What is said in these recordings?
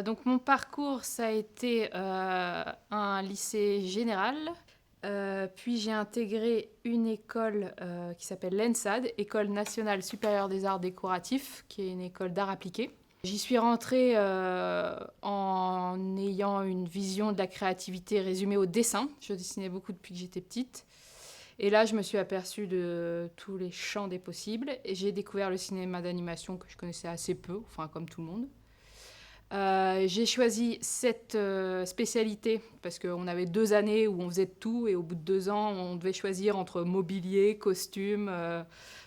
Donc mon parcours, ça a été un lycée général. Puis j'ai intégré une école qui s'appelle l'ENSAD, École nationale supérieure des arts décoratifs, qui est une école d'art appliqué. J'y suis rentrée en ayant une vision de la créativité résumée au dessin. Je dessinais beaucoup depuis que j'étais petite. Et là, je me suis aperçue de tous les champs des possibles. Et j'ai découvert le cinéma d'animation que je connaissais assez peu, enfin comme tout le monde. J'ai choisi cette spécialité parce qu'on avait 2 années où on faisait de tout et au bout de 2 ans, on devait choisir entre mobilier, costume,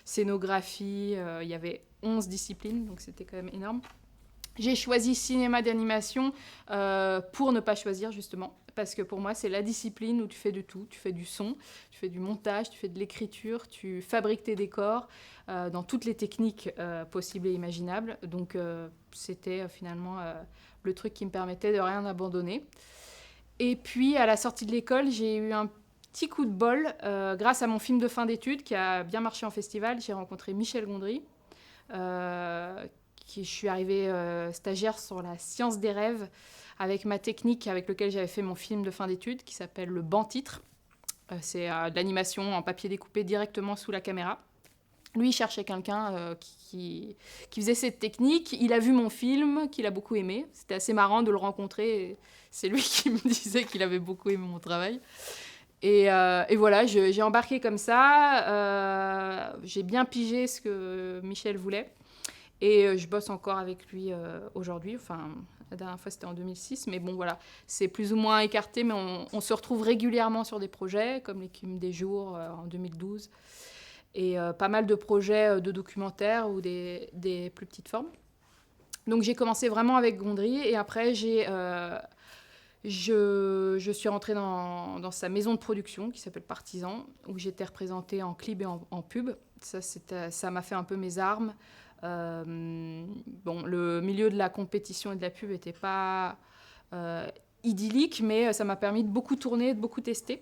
scénographie. Il y avait 11 disciplines, donc c'était quand même énorme. J'ai choisi cinéma d'animation pour ne pas choisir justement, parce que pour moi c'est la discipline où tu fais de tout. Tu fais du son, tu fais du montage, tu fais de l'écriture, tu fabriques tes décors dans toutes les techniques possibles et imaginables. Donc c'était finalement le truc qui me permettait de rien abandonner. Et puis à la sortie de l'école, j'ai eu un petit coup de bol grâce à mon film de fin d'études qui a bien marché en festival. J'ai rencontré Michel Gondry. Je suis arrivée stagiaire sur la science des rêves avec ma technique avec laquelle j'avais fait mon film de fin d'études qui s'appelle le banc-titre. C'est de l'animation en papier découpé directement sous la caméra. Lui, il cherchait quelqu'un qui faisait cette technique. Il a vu mon film, qu'il a beaucoup aimé. C'était assez marrant de le rencontrer. C'est lui qui me disait qu'il avait beaucoup aimé mon travail. Et voilà, j'ai embarqué comme ça. J'ai bien pigé ce que Michel voulait. Et je bosse encore avec lui aujourd'hui. Enfin, la dernière fois, c'était en 2006. Mais bon, voilà, c'est plus ou moins écarté. Mais on se retrouve régulièrement sur des projets, comme l'écume des jours en 2012. Et pas mal de projets de documentaires ou des plus petites formes. Donc j'ai commencé vraiment avec Gondry. Et après, je suis rentrée dans sa maison de production qui s'appelle Partisan, où j'étais représentée en clip et en pub. Ça m'a fait un peu mes armes. Bon, le milieu de la compétition et de la pub n'était pas idyllique, mais ça m'a permis de beaucoup tourner, de beaucoup tester.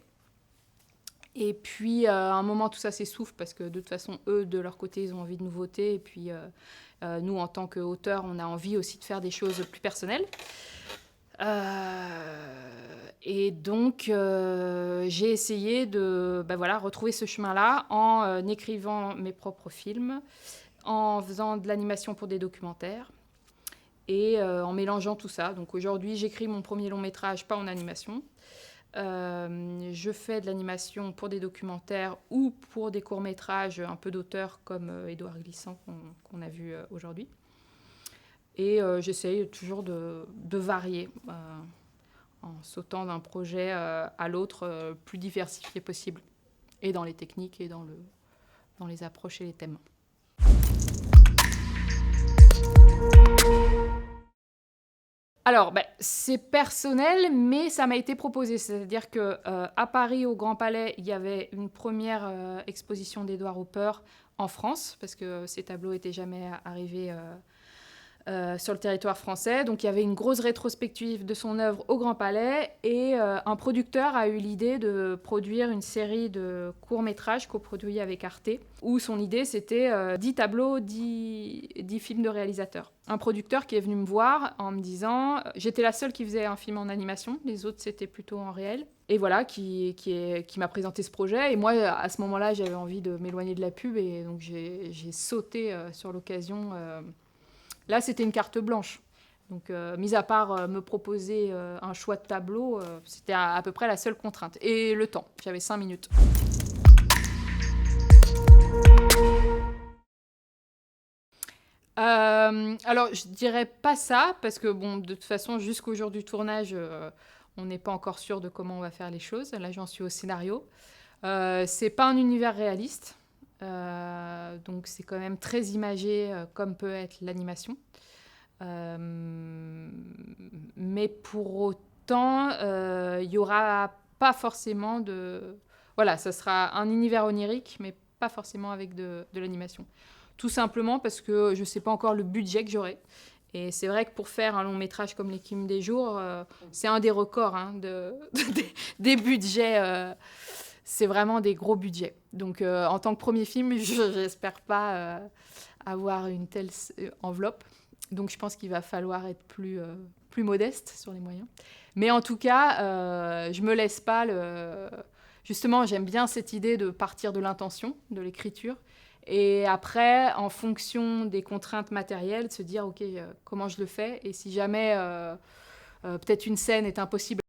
Et puis, à un moment, tout ça s'essouffle parce que de toute façon, eux, de leur côté, ils ont envie de nouveautés. Et puis, nous, en tant qu'auteurs, on a envie aussi de faire des choses plus personnelles. Et donc, j'ai essayé de retrouver ce chemin-là en écrivant mes propres films, en faisant de l'animation pour des documentaires et en mélangeant tout ça. Donc aujourd'hui, j'écris mon premier long métrage, pas en animation. Je fais de l'animation pour des documentaires ou pour des courts-métrages un peu d'auteurs comme Édouard Glissant qu'on a vu aujourd'hui. Et j'essaye toujours de varier en sautant d'un projet à l'autre le plus diversifié possible. Et dans les techniques et dans les approches et les thèmes. Alors, c'est personnel, mais ça m'a été proposé. C'est-à-dire qu'à Paris, au Grand Palais, il y avait une première exposition d'Édouard Hopper en France, parce que ces tableaux n'étaient jamais arrivés sur le territoire français. Donc il y avait une grosse rétrospective de son œuvre au Grand Palais, et un producteur a eu l'idée de produire une série de courts-métrages coproduits avec Arte, où son idée c'était 10 tableaux, 10 films de réalisateurs. Un producteur qui est venu me voir en me disant, j'étais la seule qui faisait un film en animation, les autres c'était plutôt en réel, et voilà, qui m'a présenté ce projet. Et moi, à ce moment-là, j'avais envie de m'éloigner de la pub, et donc j'ai sauté sur l'occasion. Là, c'était une carte blanche. Donc, mis à part me proposer un choix de tableau, c'était à peu près la seule contrainte. Et le temps, j'avais 5 minutes. Alors, je dirais pas ça, parce que bon, de toute façon, jusqu'au jour du tournage, on n'est pas encore sûr de comment on va faire les choses. Là, j'en suis au scénario. C'est pas un univers réaliste, donc c'est quand même très imagé, comme peut être l'animation. Mais pour autant, il n'y aura pas forcément de... Voilà, ça sera un univers onirique, mais pas forcément avec de l'animation. Tout simplement parce que je ne sais pas encore le budget que j'aurai. Et c'est vrai que pour faire un long métrage comme L'écume des jours, c'est un des records des budgets. C'est vraiment des gros budgets. Donc en tant que premier film, je n'espère pas avoir une telle enveloppe. Donc je pense qu'il va falloir être plus modeste sur les moyens. Mais en tout cas, je me laisse pas le... Justement, j'aime bien cette idée de partir de l'intention, de l'écriture. Et après, en fonction des contraintes matérielles, de se dire, OK, comment je le fais? Et si jamais peut-être une scène est impossible